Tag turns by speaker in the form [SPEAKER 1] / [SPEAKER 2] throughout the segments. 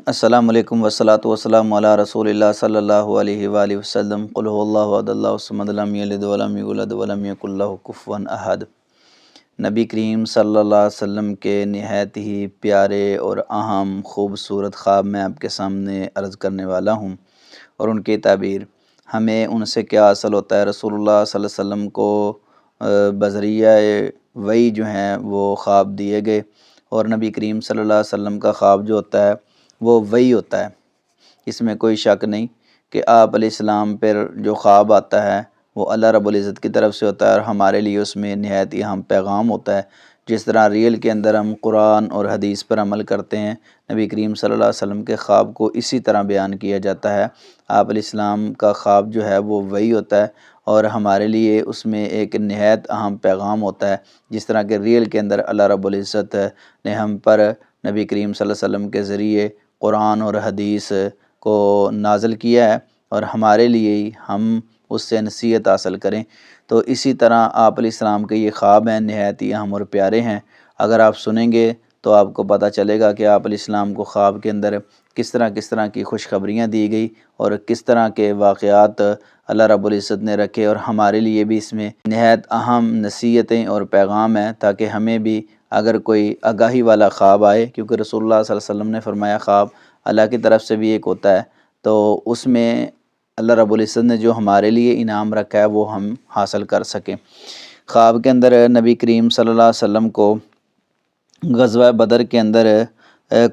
[SPEAKER 1] السلام علیکم والصلاۃ والسلام علی رسول اللہ صلی اللہ علیہ وآلہ وسلم قل هو اللہ احد اللہ الصمد لم یلد ولم یولد ولم یکن لہ کفوا احد۔ نبی کریم صلی اللہ علیہ وسلم کے نہایت ہی پیارے اور اہم خوبصورت خواب میں آپ کے سامنے عرض کرنے والا ہوں، اور ان کی تعبیر ہمیں ان سے کیا حاصل ہوتا ہے۔ رسول اللہ صلی اللہ علیہ وسلم کو بذریعہ وحی جو ہیں وہ خواب دیے گئے، اور نبی کریم صلی اللہ علیہ وسلم کا خواب جو ہوتا ہے وہ وحی ہوتا ہے۔ اس میں کوئی شک نہیں کہ آپ علیہ السلام پر جو خواب آتا ہے وہ اللہ رب العزت کی طرف سے ہوتا ہے، اور ہمارے لیے اس میں نہایت ہی اہم پیغام ہوتا ہے۔ جس طرح ریئل کے اندر ہم قرآن اور حدیث پر عمل کرتے ہیں، نبی کریم صلی اللہ علیہ وسلم کے خواب کو اسی طرح بیان کیا جاتا ہے۔ آپ علیہ السلام کا خواب جو ہے وہ وحی ہوتا ہے، اور ہمارے لیے اس میں ایک نہایت اہم پیغام ہوتا ہے۔ جس طرح کہ ریئل کے اندر اللہ رب العزت نے ہم پر نبی کریم صلی اللہ علیہ وسلم کے ذریعے قرآن اور حدیث کو نازل کیا ہے، اور ہمارے لیے ہی ہم اس سے نصیحت حاصل کریں۔ تو اسی طرح آپ علیہ السلام کے یہ خواب ہیں، نہایت ہی اہم اور پیارے ہیں۔ اگر آپ سنیں گے تو آپ کو پتہ چلے گا کہ آپ علیہ السلام کو خواب کے اندر کس طرح کی خوشخبریاں دی گئی، اور کس طرح کے واقعات اللہ رب العزت نے رکھے، اور ہمارے لیے بھی اس میں نہایت اہم نصیحتیں اور پیغام ہیں، تاکہ ہمیں بھی اگر کوئی آگاہی والا خواب آئے، کیونکہ رسول اللہ صلی اللہ علیہ وسلم نے فرمایا خواب اللہ کی طرف سے بھی ایک ہوتا ہے، تو اس میں اللہ رب العزت نے جو ہمارے لیے انعام رکھا ہے وہ ہم حاصل کر سکیں۔ خواب کے اندر نبی کریم صلی اللہ علیہ وسلم کو غزوہ بدر کے اندر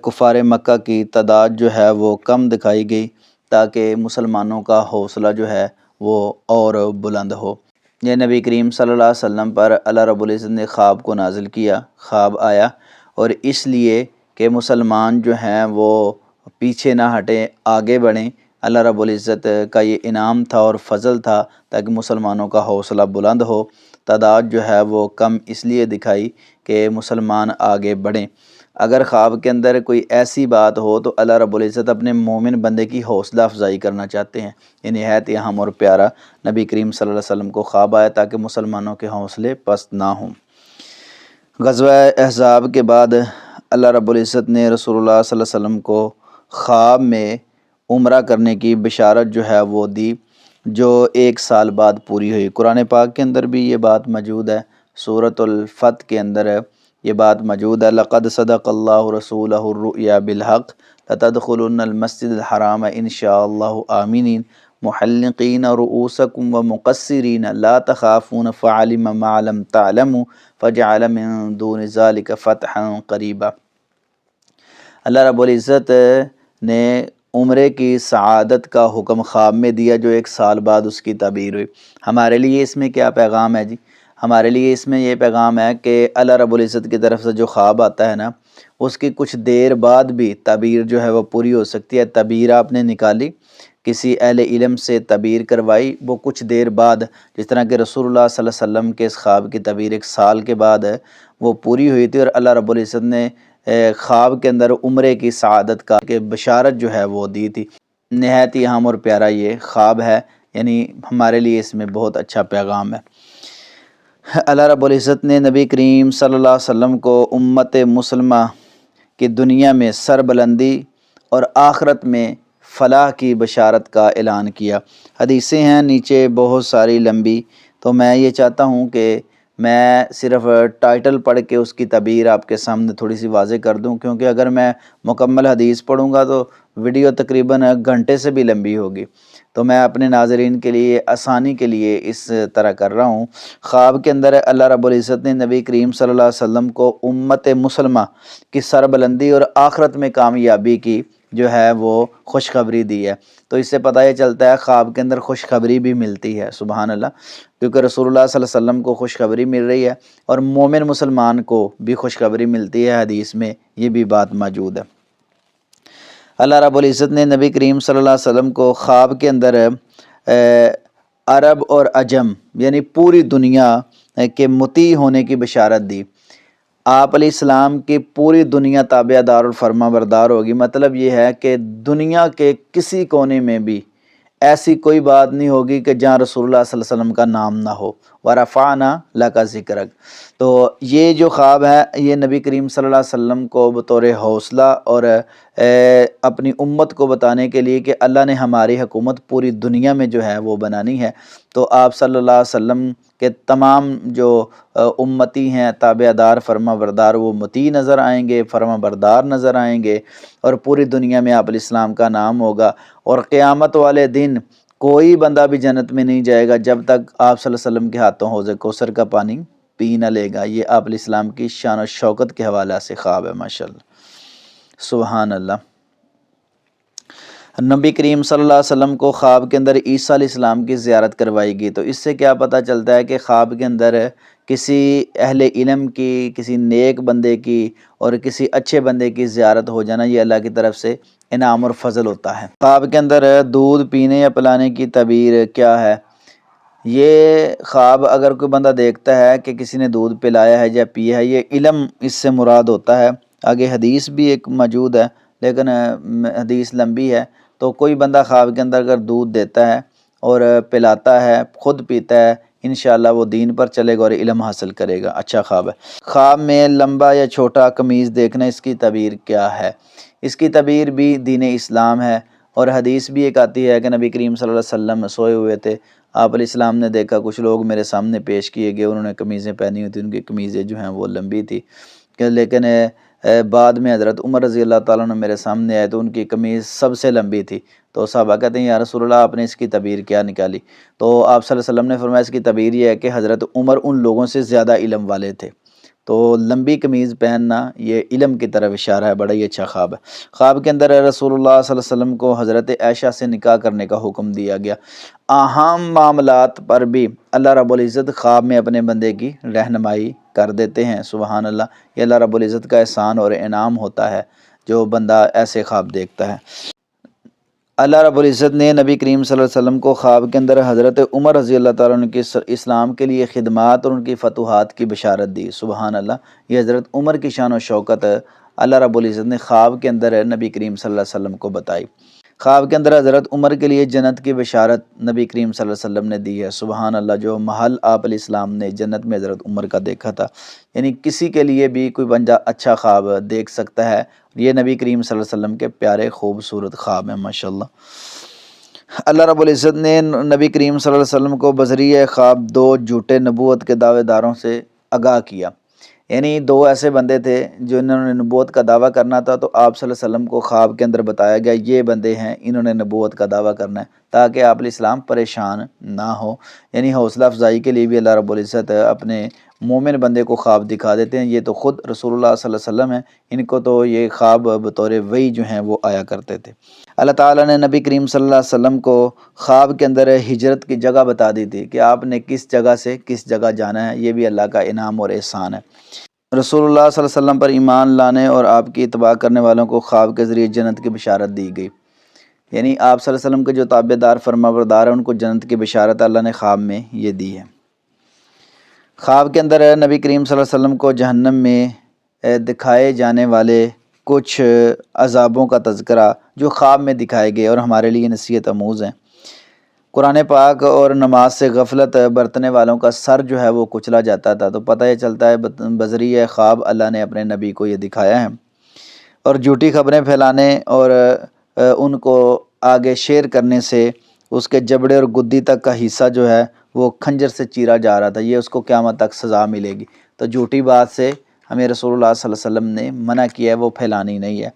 [SPEAKER 1] کفار مکہ کی تعداد جو ہے وہ کم دکھائی گئی، تاکہ مسلمانوں کا حوصلہ جو ہے وہ اور بلند ہو۔ یہ نبی کریم صلی اللہ علیہ وسلم پر اللہ رب العزت نے خواب کو نازل کیا، خواب آیا، اور اس لیے کہ مسلمان جو ہیں وہ پیچھے نہ ہٹیں، آگے بڑھیں۔ اللہ رب العزت کا یہ انعام تھا اور فضل تھا، تاکہ مسلمانوں کا حوصلہ بلند ہو۔ تعداد جو ہے وہ کم اس لیے دکھائی کہ مسلمان آگے بڑھیں۔ اگر خواب کے اندر کوئی ایسی بات ہو تو اللہ رب العزت اپنے مومن بندے کی حوصلہ افزائی کرنا چاہتے ہیں۔ یہ نہایت ہی اہم اور پیارا نبی کریم صلی اللہ علیہ وسلم کو خواب آیا، تاکہ مسلمانوں کے حوصلے پست نہ ہوں۔ غزوہ احزاب کے بعد اللہ رب العزت نے رسول اللہ صلی اللہ علیہ وسلم کو خواب میں عمرہ کرنے کی بشارت جو ہے وہ دی، جو 1 سال بعد پوری ہوئی۔ قرآن پاک کے اندر بھی یہ بات موجود ہے، سورۃ الفتح کے اندر یہ بات موجود ہے۔ لقد صدق اللہ رسولہ الرؤیا بالحق لتدخلن المسجد الحرام ان شاء اللہ آمنین محلقین رؤوسکم ومقصرین لا تخافون فعلم ما لم تعلموا فجعل من دون ذلک فتحا قریبا۔ اللہ رب العزت نے عمرے کی سعادت کا حکم خواب میں دیا، جو 1 سال بعد اس کی تعبیر ہوئی۔ ہمارے لیے اس میں کیا پیغام ہے جی؟ ہمارے لیے اس میں یہ پیغام ہے کہ اللہ رب العزت کی طرف سے جو خواب آتا ہے نا، اس کی کچھ دیر بعد بھی تعبیر جو ہے وہ پوری ہو سکتی ہے۔ تعبیر آپ نے نکالی، کسی اہل علم سے تعبیر کروائی، وہ کچھ دیر بعد، جس طرح کہ رسول اللہ صلی اللہ علیہ وسلم کے اس خواب کی تعبیر 1 سال کے بعد وہ پوری ہوئی تھی، اور اللہ رب العزت نے خواب کے اندر عمرے کی سعادت کا کہ بشارت جو ہے وہ دی تھی۔ نہایت ہی اہم اور پیارا یہ خواب ہے، یعنی ہمارے لیے اس میں بہت اچھا پیغام ہے۔ اللہ رب العزت نے نبی کریم صلی اللہ علیہ وسلم کو امت مسلمہ کی دنیا میں سربلندی اور آخرت میں فلاح کی بشارت کا اعلان کیا۔ حدیثیں ہیں نیچے بہت ساری لمبی، تو میں یہ چاہتا ہوں کہ میں صرف ٹائٹل پڑھ کے اس کی تعبیر آپ کے سامنے تھوڑی سی واضح کر دوں، کیونکہ اگر میں مکمل حدیث پڑھوں گا تو ویڈیو تقریباً گھنٹے سے بھی لمبی ہوگی، تو میں اپنے ناظرین کے لیے آسانی کے لیے اس طرح کر رہا ہوں۔ خواب کے اندر اللہ رب العزت نے نبی کریم صلی اللہ علیہ وسلم کو امت مسلمہ کی سربلندی اور آخرت میں کامیابی کی جو ہے وہ خوشخبری دی ہے۔ تو اس سے پتہ یہ چلتا ہے خواب کے اندر خوشخبری بھی ملتی ہے، سبحان اللہ، کیونکہ رسول اللہ صلی اللہ علیہ وسلم کو خوشخبری مل رہی ہے، اور مومن مسلمان کو بھی خوشخبری ملتی ہے۔ حدیث میں یہ بھی بات موجود ہے۔ اللہ رب العزت نے نبی کریم صلی اللہ علیہ وسلم کو خواب کے اندر عرب اور عجم یعنی پوری دنیا کے مطیع ہونے کی بشارت دی۔ آپ علیہ السلام کی پوری دنیا تابع دار اور فرما بردار ہوگی۔ مطلب یہ ہے کہ دنیا کے کسی کونے میں بھی ایسی کوئی بات نہیں ہوگی کہ جہاں رسول اللہ صلی اللہ علیہ وسلم کا نام نہ ہو، ورفعنا لک ذکرک۔ تو یہ جو خواب ہے یہ نبی کریم صلی اللہ علیہ وسلم کو بطور حوصلہ اور اپنی امت کو بتانے کے لیے کہ اللہ نے ہماری حکومت پوری دنیا میں جو ہے وہ بنانی ہے، تو آپ صلی اللہ علیہ وسلم کے تمام جو امتی ہیں تابع دار فرما بردار وہ مطیع نظر آئیں گے، فرما بردار نظر آئیں گے، اور پوری دنیا میں آپ علیہ السلام کا نام ہوگا، اور قیامت والے دن کوئی بندہ بھی جنت میں نہیں جائے گا جب تک آپ صلی اللہ علیہ وسلم کے ہاتھوں حوض کوثر کا پانی پی نہ لے گا۔ یہ آپ علیہ السلام کی شان و شوکت کے حوالہ سے خواب ہے، ماشاءاللہ، سبحان اللہ۔ نبی کریم صلی اللہ علیہ وسلم کو خواب کے اندر عیسیٰ علیہ السلام کی زیارت کروائی گئی، تو اس سے کیا پتہ چلتا ہے کہ خواب کے اندر کسی اہل علم کی، کسی نیک بندے کی اور کسی اچھے بندے کی زیارت ہو جانا یہ اللہ کی طرف سے انعام اور فضل ہوتا ہے۔ خواب کے اندر دودھ پینے یا پلانے کی تعبیر کیا ہے؟ یہ خواب اگر کوئی بندہ دیکھتا ہے کہ کسی نے دودھ پلایا ہے یا پیا ہے، یہ علم اس سے مراد ہوتا ہے۔ آگے حدیث بھی ایک موجود ہے لیکن حدیث لمبی ہے، تو کوئی بندہ خواب کے اندر اگر دودھ دیتا ہے اور پلاتا ہے، خود پیتا ہے، انشاءاللہ وہ دین پر چلے گا اور علم حاصل کرے گا، اچھا خواب ہے۔ خواب میں لمبا یا چھوٹا قمیض دیکھنا، اس کی تعبیر کیا ہے؟ اس کی تعبیر بھی دین اسلام ہے، اور حدیث بھی ایک آتی ہے کہ نبی کریم صلی اللہ علیہ وسلم سوئے ہوئے تھے، آپ علیہ السلام نے دیکھا کچھ لوگ میرے سامنے پیش کیے گئے، انہوں نے قمیضیں پہنی ہوئی تھیں، ان کی قمیضیں جو ہیں وہ لمبی تھی، لیکن بعد میں حضرت عمر رضی اللہ تعالیٰ عنہ میرے سامنے آئے تو ان کی قمیض سب سے لمبی تھی، تو صحابہ کہتے ہیں یا رسول اللہ آپ نے اس کی تعبیر کیا نکالی؟ تو آپ صلی اللہ علیہ وسلم نے فرمایا اس کی تعبیر یہ ہے کہ حضرت عمر ان لوگوں سے زیادہ علم والے تھے، تو لمبی قمیض پہننا یہ علم کی طرف اشارہ ہے، بڑا ہی اچھا خواب ہے۔ خواب کے اندر رسول اللہ صلی اللہ علیہ وسلم کو حضرت عائشہ سے نکاح کرنے کا حکم دیا گیا۔ اہم معاملات پر بھی اللہ رب العزت خواب میں اپنے بندے کی رہنمائی کر دیتے ہیں، سبحان اللہ، یہ اللہ رب العزت کا احسان اور انعام ہوتا ہے جو بندہ ایسے خواب دیکھتا ہے۔ اللہ رب العزت نے نبی کریم صلی اللہ علیہ وسلم کو خواب کے اندر حضرت عمر رضی اللہ تعالیٰ عنہ کی اسلام کے لیے خدمات اور ان کی فتوحات کی بشارت دی، سبحان اللہ، یہ حضرت عمر کی شان و شوکت اللہ رب العزت نے خواب کے اندر نبی کریم صلی اللہ علیہ وسلم کو بتائی۔ خواب کے اندر حضرت عمر کے لیے جنت کی بشارت نبی کریم صلی اللہ علیہ وسلم نے دی ہے، سبحان اللہ، جو محل آپ علیہ السلام نے جنت میں حضرت عمر کا دیکھا تھا، یعنی کسی کے لیے بھی کوئی بندہ اچھا خواب دیکھ سکتا ہے، یہ نبی کریم صلی اللہ علیہ وسلم کے پیارے خوبصورت خواب ہیں، ماشاءاللہ۔ اللہ رب العزت نے نبی کریم صلی اللہ علیہ وسلم کو بذریعہ خواب دو جھوٹے نبوت کے دعوے داروں سے آگاہ کیا، یعنی دو ایسے بندے تھے جو انہوں نے نبوت کا دعویٰ کرنا تھا، تو آپ صلی اللہ علیہ وسلم کو خواب کے اندر بتایا گیا یہ بندے ہیں، انہوں نے نبوت کا دعویٰ کرنا ہے، تاکہ آپ علیہ السلام پریشان نہ ہو، یعنی حوصلہ افزائی کے لیے بھی اللہ رب العزت اپنے مومن بندے کو خواب دکھا دیتے ہیں۔ یہ تو خود رسول اللہ صلی اللہ علیہ وسلم ہیں، ان کو تو یہ خواب بطور وحی جو ہیں وہ آیا کرتے تھے۔ اللہ تعالیٰ نے نبی کریم صلی اللہ علیہ وسلم کو خواب کے اندر ہجرت کی جگہ بتا دی تھی کہ آپ نے کس جگہ سے کس جگہ جانا ہے، یہ بھی اللہ کا انعام اور احسان ہے۔ رسول اللہ صلی اللہ علیہ وسلم پر ایمان لانے اور آپ کی اتباع کرنے والوں کو خواب کے ذریعے جنت کی بشارت دی گئی، یعنی آپ صلی اللہ علیہ وسلم کے جو تابع دار فرما بردار ہیں ان کو جنت کی بشارت اللہ نے خواب میں یہ دی ہے۔ خواب کے اندر نبی کریم صلی اللہ علیہ وسلم کو جہنم میں دکھائے جانے والے کچھ عذابوں کا تذکرہ جو خواب میں دکھائے گئے اور ہمارے لیے نصیحت آموز ہیں۔ قرآن پاک اور نماز سے غفلت برتنے والوں کا سر جو ہے وہ کچلا جاتا تھا، تو پتہ یہ چلتا ہے بذریعہ خواب اللہ نے اپنے نبی کو یہ دکھایا ہے، اور جھوٹی خبریں پھیلانے اور ان کو آگے شیئر کرنے سے اس کے جبڑے اور گدی تک کا حصہ جو ہے وہ کھنجر سے چیرا جا رہا تھا، یہ اس کو قیامت تک سزا ملے گی، تو جھوٹی بات سے ہمیں رسول اللہ صلی اللہ علیہ وسلم نے منع کیا ہے، وہ پھیلانی نہیں ہے۔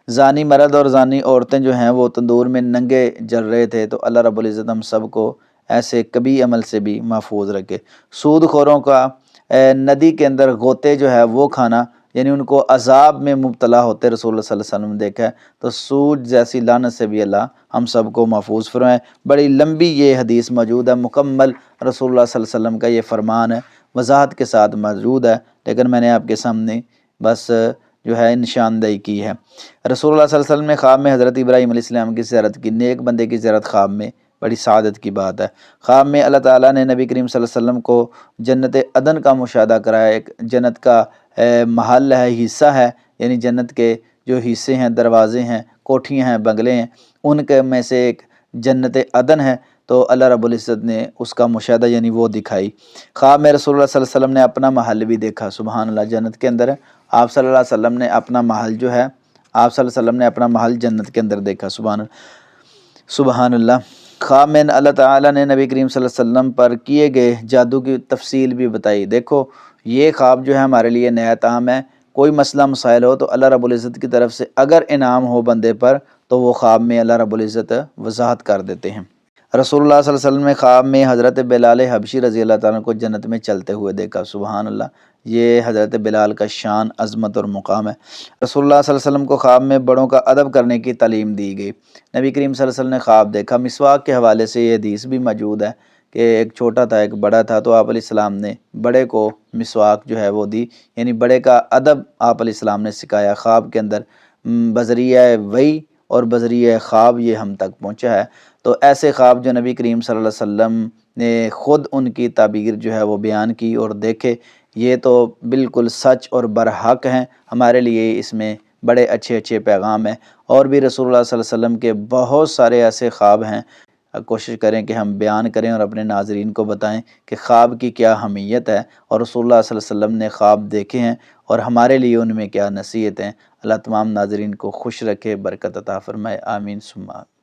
[SPEAKER 1] زانی مرد اور زانی عورتیں جو ہیں وہ تندور میں ننگے جل رہے تھے، تو اللہ رب العزت ہم سب کو ایسے کبھی عمل سے بھی محفوظ رکھے۔ سود خوروں کا ندی کے اندر غوطے جو ہے وہ کھانا، یعنی ان کو عذاب میں مبتلا ہوتے رسول اللہ صلی اللہ علیہ وسلم نے دیکھا ہے، تو سود جیسی لعنت سے بھی اللہ ہم سب کو محفوظ فرمائے۔ بڑی لمبی یہ حدیث موجود ہے، مکمل رسول اللہ صلی اللہ علیہ وسلم کا یہ فرمان ہے، وضاحت کے ساتھ موجود ہے، لیکن میں نے آپ کے سامنے بس جو ہے نشاندہی کی ہے۔ رسول اللہ صلی اللہ علیہ وسلم نے خواب میں حضرت ابراہیم علیہ السلام کی زیارت کی، نیک بندے کی زیارت خواب میں بڑی سعادت کی بات ہے۔ خواب میں اللہ تعالیٰ نے نبی کریم صلی اللہ علیہ وسلم کو جنت عدن کا مشاہدہ کرایا، ایک جنت کا محل ہے، حصہ ہے، یعنی جنت کے جو حصے ہیں، دروازے ہیں، کوٹھیاں ہیں، بنگلے ہیں، ان کے میں سے ایک جنت عدن ہے، تو اللہ رب العزت نے اس کا مشاہدہ یعنی وہ دکھائی۔ خواب میں رسول اللہ صلی اللہ علیہ وسلم نے اپنا محل بھی دیکھا، سبحان اللہ، جنت کے اندر آپ صلی اللہ علیہ وسلم نے اپنا محل جو ہے، آپ صلی اللہ علیہ وسلم نے اپنا محل جنت کے اندر دیکھا، سبحان اللہ۔ خواب میں اللہ تعالیٰ نے نبی کریم صلی اللہ علیہ وسلم پر کیے گئے جادو کی تفصیل بھی بتائی۔ دیکھو یہ خواب جو ہے ہمارے لیے نہایت اہم ہے۔ کوئی مسئلہ مسائل ہو تو اللہ رب العزت کی طرف سے اگر انعام ہو بندے پر تو وہ خواب میں اللہ رب العزت وضاحت کر دیتے ہیں۔ رسول اللہ صلی اللہ علیہ وسلم نے خواب میں حضرت بلال حبشی رضی اللہ تعالیٰ کو جنت میں چلتے ہوئے دیکھا، سبحان اللہ۔ یہ حضرت بلال کا شان، عظمت اور مقام ہے۔ رسول اللہ صلی اللہ علیہ وسلم کو خواب میں بڑوں کا ادب کرنے کی تعلیم دی گئی۔ نبی کریم صلی اللہ علیہ وسلم نے خواب دیکھا۔ مسواک کے حوالے سے یہ حدیث بھی موجود ہے کہ ایک چھوٹا تھا ایک بڑا تھا، تو آپ علیہ السلام نے بڑے کو مسواک جو ہے وہ دی، یعنی بڑے کا ادب آپ علیہ السلام نے سکھایا خواب کے اندر۔ بذریعہ وحی اور بذریعہ خواب یہ ہم تک پہنچا ہے۔ تو ایسے خواب جو نبی کریم صلی اللہ علیہ وسلم نے خود ان کی تعبیر جو ہے وہ بیان کی اور دیکھے، یہ تو بالکل سچ اور برحق ہیں، ہمارے لیے اس میں بڑے اچھے اچھے پیغام ہیں۔ اور بھی رسول اللہ صلی اللہ علیہ وسلم کے بہت سارے ایسے خواب ہیں، کوشش کریں کہ ہم بیان کریں اور اپنے ناظرین کو بتائیں کہ خواب کی کیا اہمیت ہے اور رسول اللہ صلی اللہ علیہ وسلم نے خواب دیکھے ہیں اور ہمارے لیے ان میں کیا نصیحت ہیں۔ اللہ تمام ناظرین کو خوش رکھے، برکت عطا فرمائے، آمین ثم آمین۔